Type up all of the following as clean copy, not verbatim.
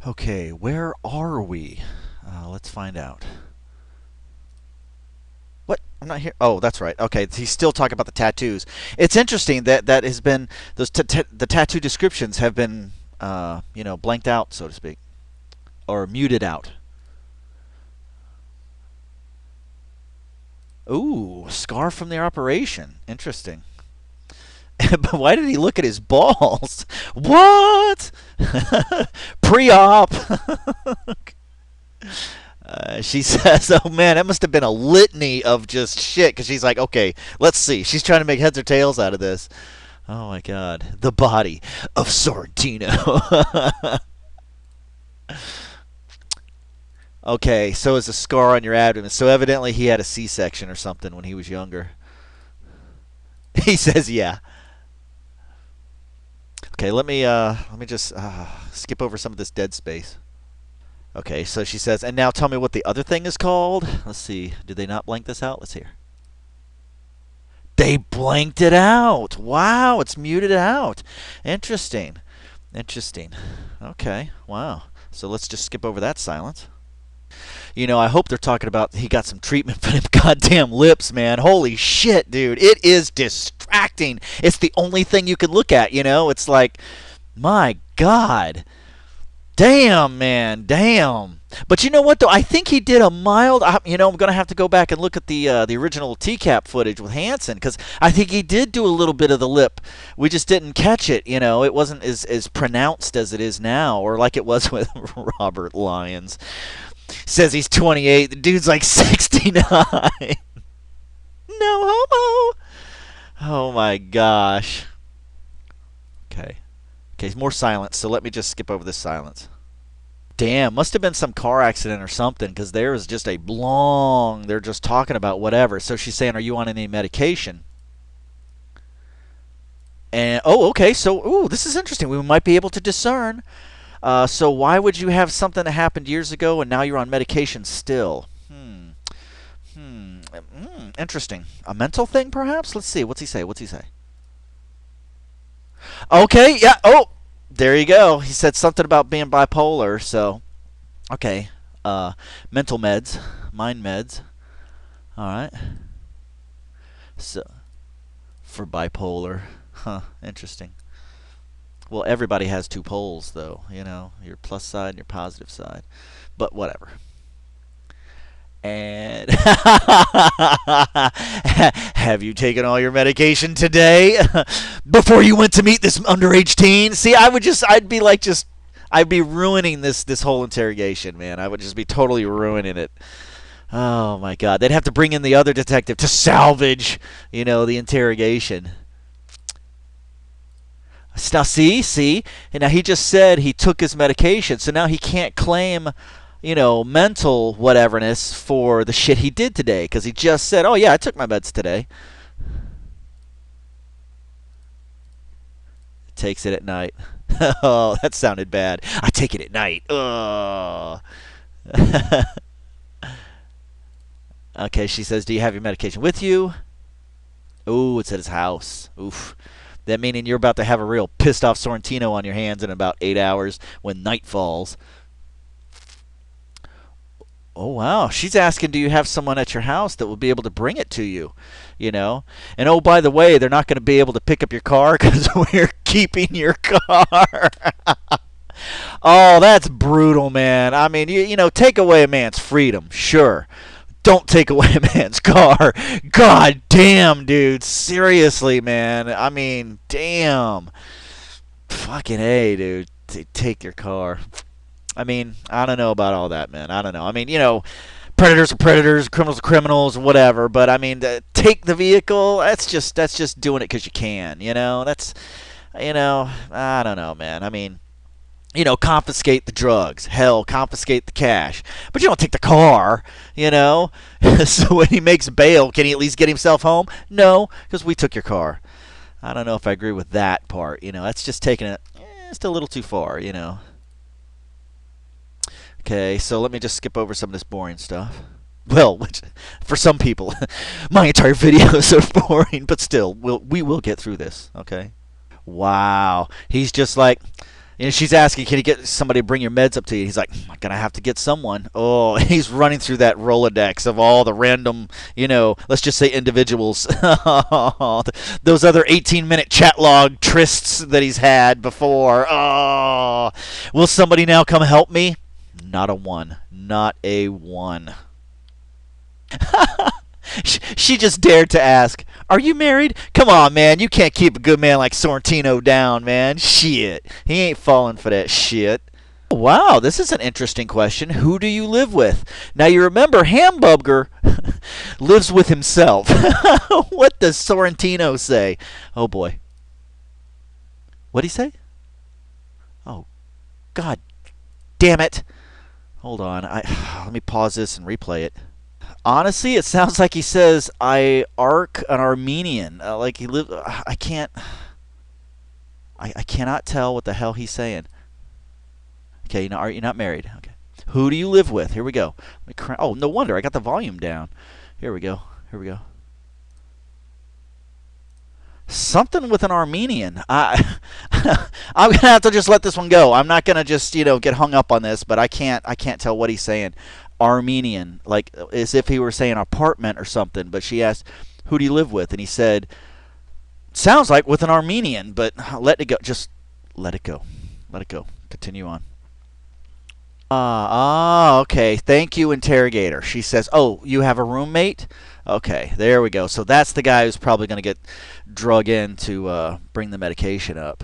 Okay, where are we? Let's find out. What? I'm not here. Oh, that's right. Okay, he's still talking about the tattoos. It's interesting that has been the tattoo descriptions have been blanked out, so to speak, or muted out. Ooh, scar from the operation. Interesting. But why did he look at his balls? What? Pre-op. She says, "Oh man, that must have been a litany of just shit." Because she's like, "Okay, let's see." She's trying to make heads or tails out of this. Oh my god, the body of Sorrentino. Okay, so is a scar on your abdomen. So evidently he had a C-section or something when he was younger. He says, "Yeah." Okay, let me just skip over some of this dead space. Okay, so she says, "And now tell me what the other thing is called." Let's see. Did they not blank this out? Let's hear. They blanked it out. Wow, it's muted out. Interesting. Interesting. Okay, wow. So let's just skip over that silence. I hope they're talking about he got some treatment for them goddamn lips, man. Holy shit, dude. It is distracting. It's the only thing you can look at, It's like, my God. Damn, man. Damn. But you know what, though? I think he did a mild. I'm going to have to go back and look at the original TCAP footage with Hansen because I think he did do a little bit of the lip. We just didn't catch it. It wasn't as pronounced as it is now, or like it was with Robert Lyons. Says he's 28. The dude's like 69. No homo. Oh my gosh. Okay. Okay, more silence. So let me just skip over this silence. Damn, must have been some car accident or something because there is just a long. They're just talking about whatever. So she's saying, "Are you on any medication?" And okay. So this is interesting. We might be able to discern. So why would you have something that happened years ago and now you're on medication still? Interesting. A mental thing, perhaps? Let's see. What's he say? What's he say? Okay, yeah. Oh, there you go. He said something about being bipolar. So, okay. Mental meds, mind meds. All right. So, for bipolar. Huh, interesting. Well, everybody has two poles, though. Your plus side and your positive side. But whatever. And have you taken all your medication today before you went to meet this underage teen? See, I'd be ruining this whole interrogation, man. I would just be totally ruining it. Oh my god, they'd have to bring in the other detective to salvage, the interrogation. Now, see, and now he just said he took his medication, so now he can't claim, mental whateverness for the shit he did today because he just said, "Oh yeah, I took my meds today." Takes it at night. Oh, that sounded bad. I take it at night. Oh. Okay, she says, "Do you have your medication with you?" Ooh, it's at his house. Oof. That meaning you're about to have a real pissed off Sorrentino on your hands in about 8 hours when night falls. Oh wow, she's asking, "Do you have someone at your house that will be able to bring it to you?" And oh, by the way, they're not going to be able to pick up your car because we're keeping your car. Oh, that's brutal, man. I mean, take away a man's freedom, sure. Don't take away a man's car. God damn, dude. Seriously, man. I mean, damn. Fucking A, dude. Take your car. I mean, I don't know about all that, man. I don't know. I mean, predators are predators, criminals are criminals, whatever. But I mean, take the vehicle. That's just doing it because you can. I don't know, man. I mean, confiscate the drugs. Hell, confiscate the cash. But you don't take the car, So when he makes bail, can he at least get himself home? No, because we took your car. I don't know if I agree with that part. That's just taking it just a little too far. Okay, so let me just skip over some of this boring stuff. Well, which, for some people, my entire video is so boring, but still, we will get through this, okay? Wow. He's just like, And she's asking, can you get somebody to bring your meds up to you? He's like, I'm going to have to get someone. Oh, he's running through that Rolodex of all the random, let's just say individuals. Those other 18-minute chat log trysts that he's had before. Oh, will somebody now come help me? Not a one. Not a one. She just dared to ask, "Are you married?" Come on, man. You can't keep a good man like Sorrentino down, man. Shit. He ain't falling for that shit. Wow, this is an interesting question. Who do you live with? Now, you remember Hamburger lives with himself. What does Sorrentino say? Oh, boy. What'd he say? Oh, God damn it. Hold on. Let me pause this and replay it. Honestly, it sounds like he says I arc an Armenian. Like he live. I can't. I cannot tell what the hell he's saying. Okay, you're not married. Okay. Who do you live with? Here we go. Oh, no wonder I got the volume down. Here we go. Here we go. Something with an Armenian. I'm gonna have to just let this one go. I'm not gonna just get hung up on this, but I can't tell what he's saying. Armenian, like as if he were saying apartment or something. But she asked, "Who do you live with?" And he said, "Sounds like with an Armenian." But let it go. Just let it go. Let it go. Continue on. Okay. Thank you, interrogator. She says, "Oh, you have a roommate?" Okay, there we go. So that's the guy who's probably going to get drug in to bring the medication up.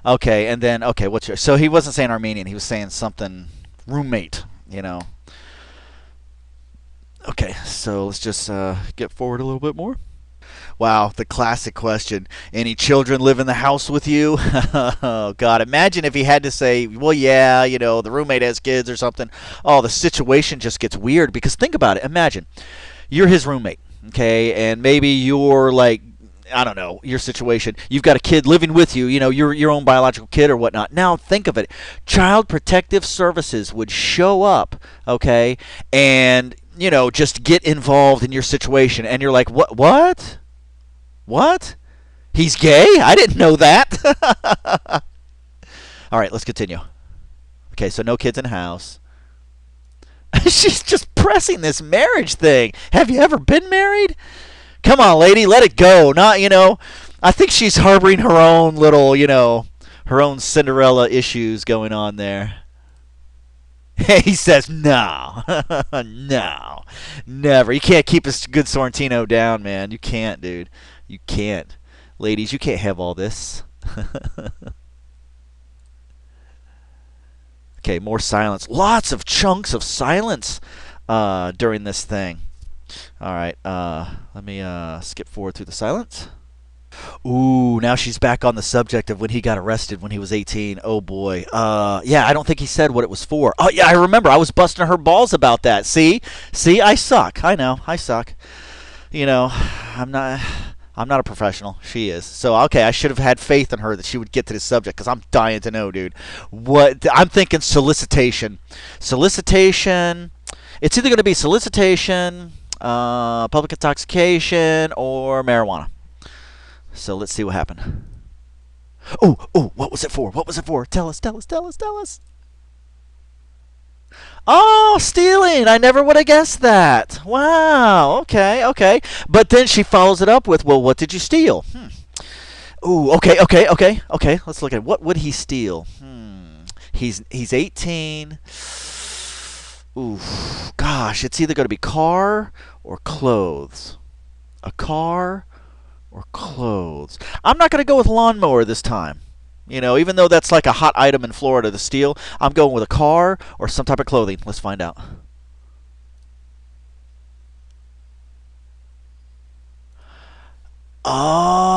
Okay, and then what's your? So he wasn't saying Armenian. He was saying something roommate. Okay, so let's just get forward a little bit more. Wow, the classic question. Any children live in the house with you? Oh, God. Imagine if he had to say, well, yeah, the roommate has kids or something. Oh, the situation just gets weird because think about it. Imagine you're his roommate, okay, and maybe you're like, I don't know, your situation. You've got a kid living with you, your own biological kid or whatnot. Now think of it. Child Protective Services would show up, okay, and, just get involved in your situation. And you're like, what? What? What? He's gay? I didn't know that. All right, let's continue. Okay, so no kids in the house. She's just pressing this marriage thing. Have you ever been married? Come on, lady, let it go. Not, I think she's harboring her own little, her own Cinderella issues going on there. He says, no. No. Never. You can't keep a good Sorrentino down, man. You can't, dude. You can't. Ladies, you can't have all this. Okay, more silence. Lots of chunks of silence during this thing. All right, let me skip forward through the silence. Ooh, now she's back on the subject of when he got arrested when he was 18. Oh boy. Yeah, I don't think he said what it was for. Oh yeah, I remember. I was busting her balls about that. See, I suck. I know, I suck. I'm not. I'm not a professional. She is. So, okay, I should have had faith in her that she would get to this subject because I'm dying to know, dude. What I'm thinking solicitation. Solicitation. It's either going to be solicitation, public intoxication, or marijuana. So let's see what happened. Oh, what was it for? What was it for? Tell us. Oh, stealing! I never would have guessed that. Wow. Okay. But then she follows it up with, "Well, what did you steal?" Ooh. Okay. Let's look at it. What would he steal? He's 18. Ooh. Gosh, it's either going to be car or clothes. A car or clothes. I'm not going to go with lawnmower this time. Even though that's like a hot item in Florida to steal, I'm going with a car or some type of clothing. Let's find out. Oh,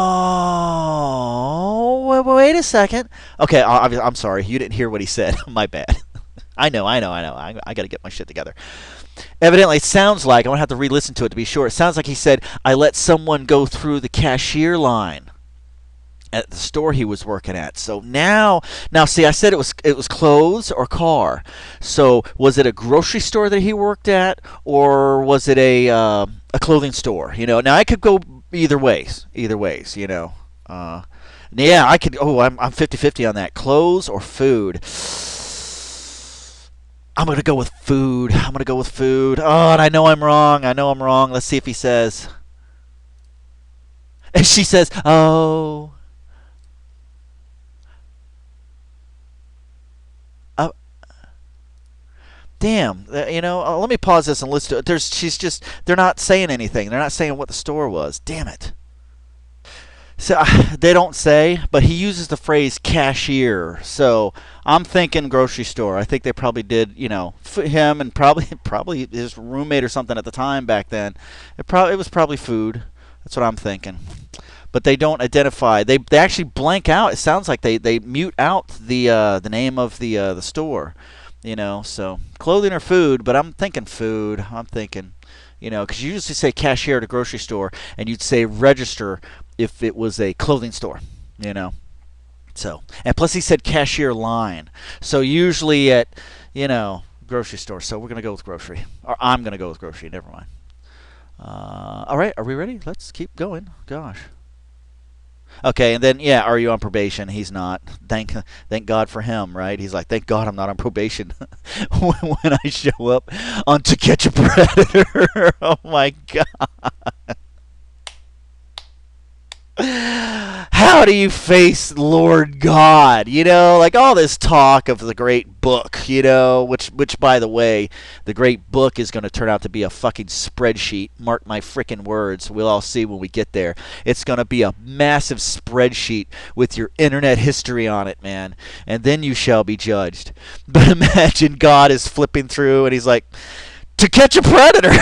wait a second. Okay, I'm sorry. You didn't hear what he said. My bad. I know. I got to get my shit together. Evidently, it sounds like, I'm going to have to re-listen to it to be sure. It sounds like he said, I let someone go through the cashier line at the store he was working at. So now see, I said it was clothes or car. So was it a grocery store that he worked at, or was it a clothing store? Now I could go either ways. Yeah, I could. Oh, I'm 50-50 on that. Clothes or food? I'm gonna go with food. I'm gonna go with food. Oh, and I know I'm wrong. I know I'm wrong. Let's see if he says. And she says, "Oh, uh, damn." Let me pause this and listen to it. She's just. They're not saying anything. They're not saying what the store was. Damn it. So they don't say, but he uses the phrase cashier. So I'm thinking grocery store. I think they probably did, him and probably probably his roommate or something at the time back then. It was probably food. That's what I'm thinking. But they don't identify. They actually blank out. It sounds like they mute out the name of the store. So clothing or food, but I'm thinking food. I'm thinking, because you usually say cashier at a grocery store, and you'd say register if it was a clothing store. You know. So, and plus he said cashier line. So usually at, grocery store. So we're gonna go with grocery, or I'm gonna go with grocery. Never mind. All right, are we ready? Let's keep going. Gosh. Okay, and then yeah, are you on probation? He's not. Thank God for him, right? He's like, thank God I'm not on probation when I show up on To Catch a Predator. Oh my God. How do you face Lord God? Like all this talk of the great book, which by the way, the great book is going to turn out to be a fucking spreadsheet. Mark my frickin' words. We'll all see when we get there. It's going to be a massive spreadsheet with your internet history on it, man. And then you shall be judged. But imagine God is flipping through and he's like, To Catch a Predator.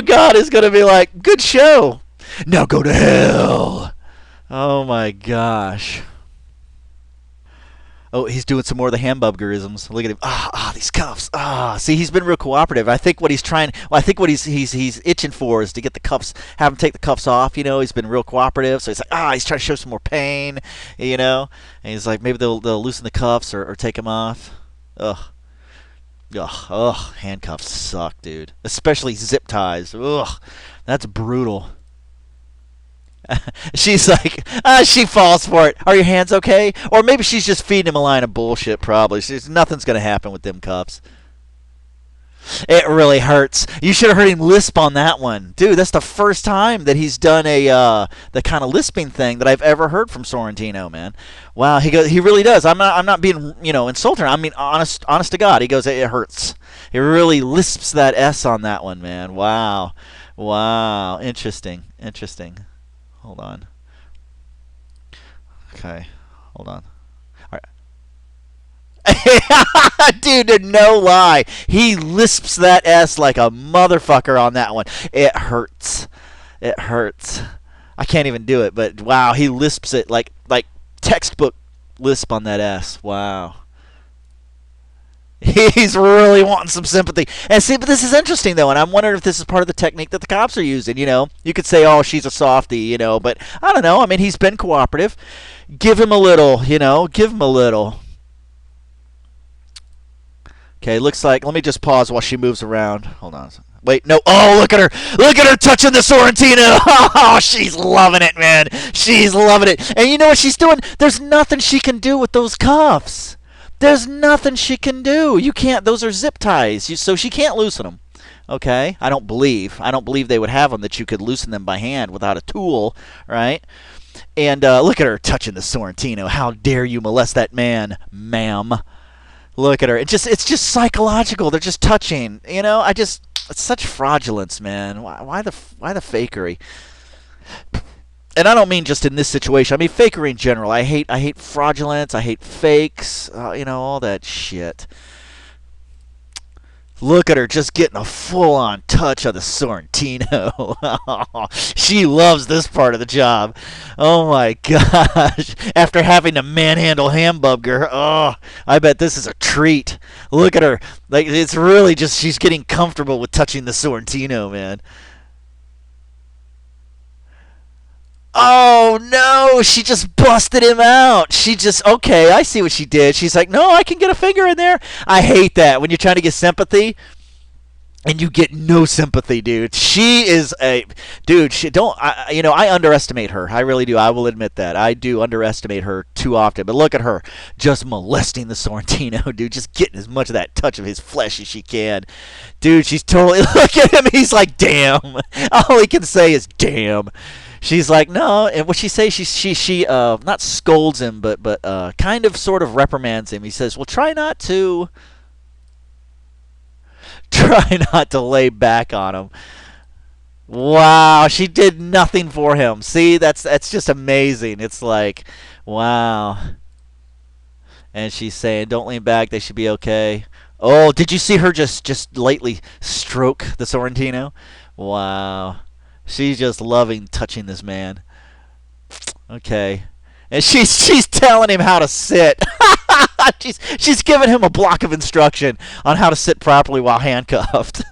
God is going to be like, good show. Now go to hell. Oh my gosh. Oh, he's doing some more of the hamburgerisms. Look at him. These cuffs. See, he's been real cooperative. I think what he's trying, well, I think what he's itching for is to get the cuffs, have him take the cuffs off. He's been real cooperative. So he's like, he's trying to show some more pain, And he's like, maybe they'll loosen the cuffs or take them off. Ugh. Ugh, handcuffs suck, dude. Especially zip ties. Ugh, that's brutal. She's like, she falls for it. Are your hands okay? Or maybe she's just feeding him a line of bullshit, probably. Nothing's going to happen with them cuffs. It really hurts. You should have heard him lisp on that one, dude. That's the first time that he's done the kind of lisping thing that I've ever heard from Sorrentino, man. Wow, he really does. I'm not being insulting. I mean, honest to God, he goes, it hurts. He really lisps that S on that one, man. Wow, interesting. Hold on. Okay, hold on. Dude, no lie. He lisps that S like a motherfucker on that one. It hurts. It hurts. I can't even do it, but wow, he lisps it like textbook lisp on that S. Wow. He's really wanting some sympathy. And see, but this is interesting though, and I'm wondering if this is part of the technique that the cops are using. You could say, "Oh, she's a softie," but I don't know. I mean, he's been cooperative. Give him a little, Give him a little. Okay, looks like. Let me just pause while she moves around. Hold on. Wait, no. Oh, look at her. Look at her touching the Sorrentino. Oh, she's loving it, man. She's loving it. And you know what she's doing? There's nothing she can do with those cuffs. There's nothing she can do. You can't. Those are zip ties. So she can't loosen them. Okay? I don't believe they would have them that you could loosen them by hand without a tool, right? And look at her touching the Sorrentino. How dare you molest that man, ma'am? Look at her. It's just psychological. They're just touching. It's such fraudulence, man. Why the fakery? And I don't mean just in this situation. I mean fakery in general. I hate fraudulence. I hate fakes. All that shit. Look at her just getting a full-on touch of the Sorrentino. She loves this part of the job. Oh my gosh. After having to manhandle Hamburger, I bet this is a treat. Look at her. Like, it's really just, she's getting comfortable with touching the Sorrentino, man. Oh no, she just busted him out. Okay, I see what she did. She's like, no, I can get a finger in there. I hate that when you're trying to get sympathy and you get no sympathy, dude. She is a dude. She don't. I underestimate her. I really do. I will admit that. I do underestimate her too often. But look at her, just molesting the Sorrentino, dude. Just getting as much of that touch of his flesh as she can, dude. She's totally. Look at him. He's like, damn. All he can say is damn. She's like, no, and what she says, she not scolds him, but kind of sort of reprimands him. He says, well, try not to lay back on him. Wow, she did nothing for him. See, that's just amazing. It's like, wow. And she's saying, "Don't lean back. They should be okay." Oh, did you see her just lightly stroke the Sorrentino? Wow, she's just loving touching this man. Okay, and she's telling him how to sit. She's giving him a block of instruction on how to sit properly while handcuffed.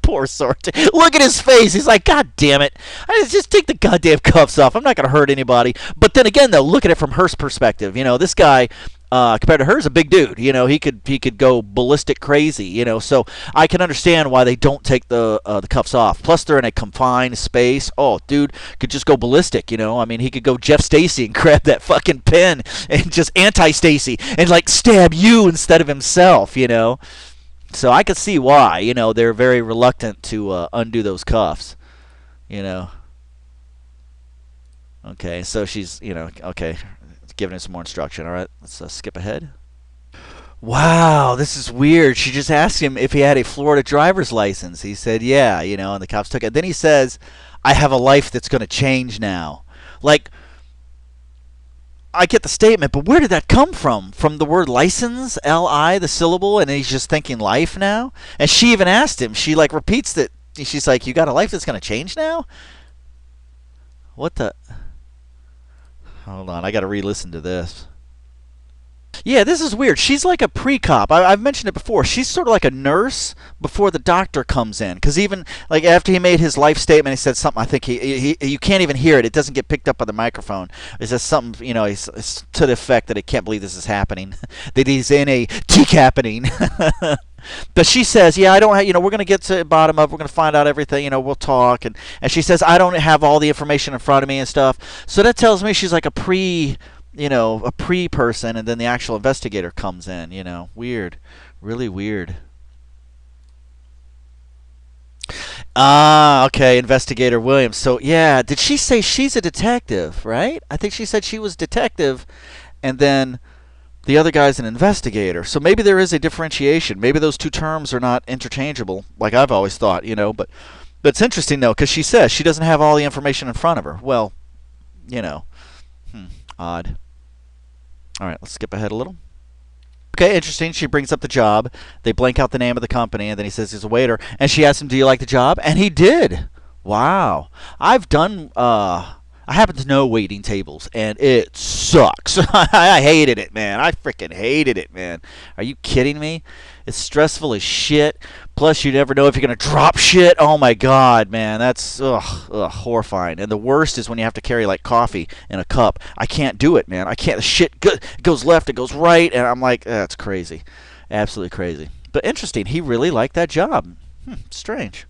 Poor Sorte. Look at his face. He's like, God damn it. I just take the goddamn cuffs off. I'm not going to hurt anybody. But then again, though, look at it from her perspective. This guy, compared to her, is a big dude. He could go ballistic crazy. So I can understand why they don't take the cuffs off. Plus, they're in a confined space. Oh, dude could just go ballistic. I mean, he could go Jeff Stacy and grab that fucking pen and just anti-Stacy and like stab you instead of himself. So I could see why. They're very reluctant to undo those cuffs. You know. Okay, so she's okay, giving him some more instruction. All right, let's skip ahead. Wow, this is weird. She just asked him if he had a Florida driver's license. He said, yeah, and the cops took it. Then he says, I have a life that's going to change now. Like, I get the statement, but where did that come from? From the word license, L-I, the syllable, and he's just thinking life now? And she even asked him, she like repeats it. She's like, you got a life that's going to change now? What the? Hold on, I got to re-listen to this. Yeah, this is weird. She's like a pre-cop. I've mentioned it before. She's sort of like a nurse before the doctor comes in. Because even like after he made his life statement, he said something. I think you can't even hear it. It doesn't get picked up on the microphone. It says something, it's to the effect that I can't believe this is happening. That he's in a Tcappening. But she says, yeah, I don't have, we're going to get to the bottom of it. We're going to find out everything. We'll talk. And she says, I don't have all the information in front of me and stuff. So that tells me she's like a pre-person, and then the actual investigator comes in. Weird. Really weird. Ah, okay, Investigator Williams. So, yeah, did she say she's a detective, right? I think she said she was detective, and then the other guy's an investigator. So maybe there is a differentiation. Maybe those two terms are not interchangeable, like I've always thought, But it's interesting, though, because she says she doesn't have all the information in front of her. Well, odd. All right, let's skip ahead a little. Okay, interesting. She brings up the job. They blank out the name of the company, and then he says he's a waiter. And she asks him, do you like the job? And he did. Wow. I happen to know waiting tables, and it sucks. I hated it, man. I freaking hated it, man. Are you kidding me? It's stressful as shit. Plus, you never know if you're going to drop shit. Oh, my God, man. That's horrifying. And the worst is when you have to carry, like, coffee in a cup. I can't do it, man. I can't. The shit it goes left, it goes right, and I'm like, that's crazy. Absolutely crazy. But interesting. He really liked that job. Strange.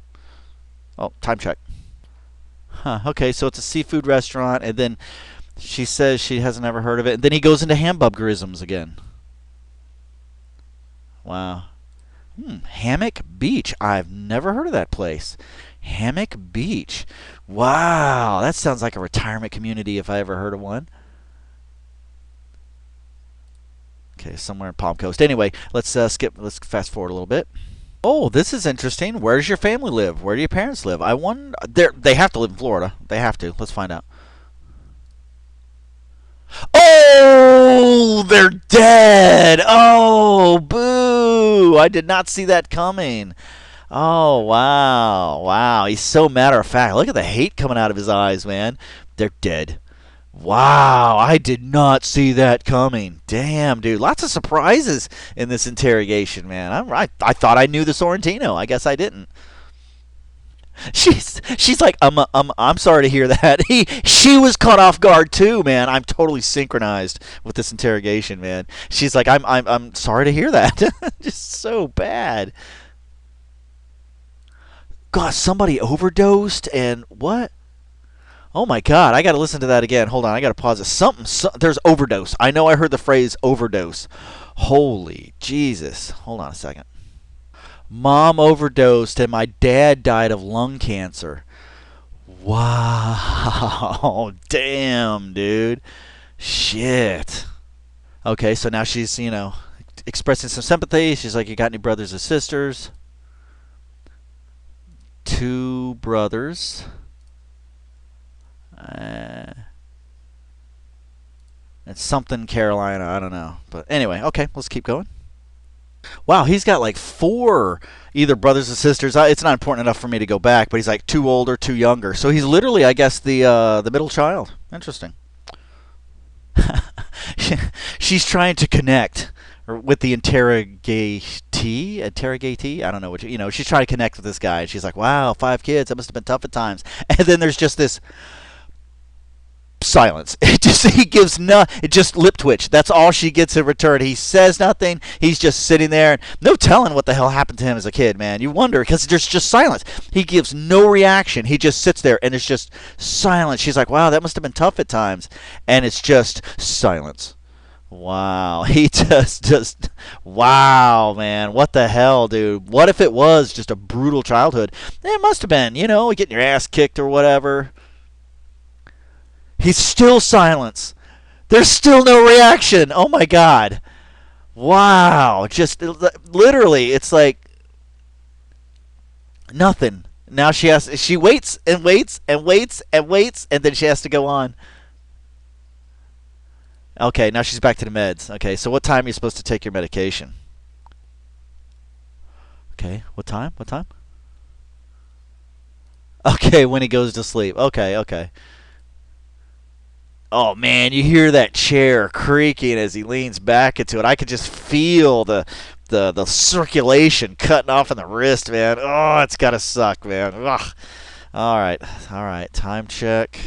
Oh, time check. Huh, okay, so it's a seafood restaurant, and then she says she hasn't ever heard of it, and then he goes into hamburgerisms again. Wow. Hammock Beach. I've never heard of that place. Hammock Beach. Wow, that sounds like a retirement community if I ever heard of one. Okay, somewhere in Palm Coast. Anyway, let's fast forward a little bit. Oh, this is interesting. Where does your family live? Where do your parents live? I wonder. They have to live in Florida. They have to. Let's find out. Oh, they're dead. Oh, boo. I did not see that coming. Oh, wow. Wow. He's so matter of fact. Look at the hate coming out of his eyes, man. They're dead. Wow, I did not see that coming. Damn, dude. Lots of surprises in this interrogation, man. I thought I knew the Sorrentino. I guess I didn't. She's like, I'm sorry to hear that. She was caught off guard too, man. I'm totally synchronized with this interrogation, man. She's like, I'm sorry to hear that. Just so bad. God, somebody overdosed and what? Oh my God, I got to listen to that again. Hold on, I got to pause it. There's overdose. I know I heard the phrase overdose. Holy Jesus. Hold on a second. Mom overdosed and my dad died of lung cancer. Wow. Damn, dude. Shit. Okay, so now she's, expressing some sympathy. She's like, you got any brothers or sisters? Two brothers. It's something Carolina. I don't know. But anyway, okay, let's keep going. Wow, he's got like four either brothers or sisters. It's not important enough for me to go back, but he's like two older, two younger. So he's literally, I guess, the middle child. Interesting. She's trying to connect with the interrogatee. I don't know she's trying to connect with this guy. And she's like, "Wow, 5 kids. That must have been tough at times." And then there's just this silence. He gives it just lip twitch. That's all she gets in return. He says nothing. He's just sitting there. No telling what the hell happened to him as a kid, man. You wonder because there's just silence. He gives no reaction. He just sits there and it's just silence. She's like, "Wow, that must have been tough at times," and it's just silence. Wow, he just wow, man. What the hell, dude? What if it was just a brutal childhood? It must have been, getting your ass kicked or whatever. He's still silence. There's still no reaction. Oh my God. Wow. Just literally, it's like nothing. Now she waits and waits and waits and waits, and then she has to go on. Okay, now she's back to the meds. Okay, so what time are you supposed to take your medication? Okay, what time? What time? Okay, when he goes to sleep. Okay, okay. Oh man, you hear that chair creaking as he leans back into it. I could just feel the circulation cutting off in the wrist, man. Oh, it's gotta suck, man. Ugh. All right, all right. Time check.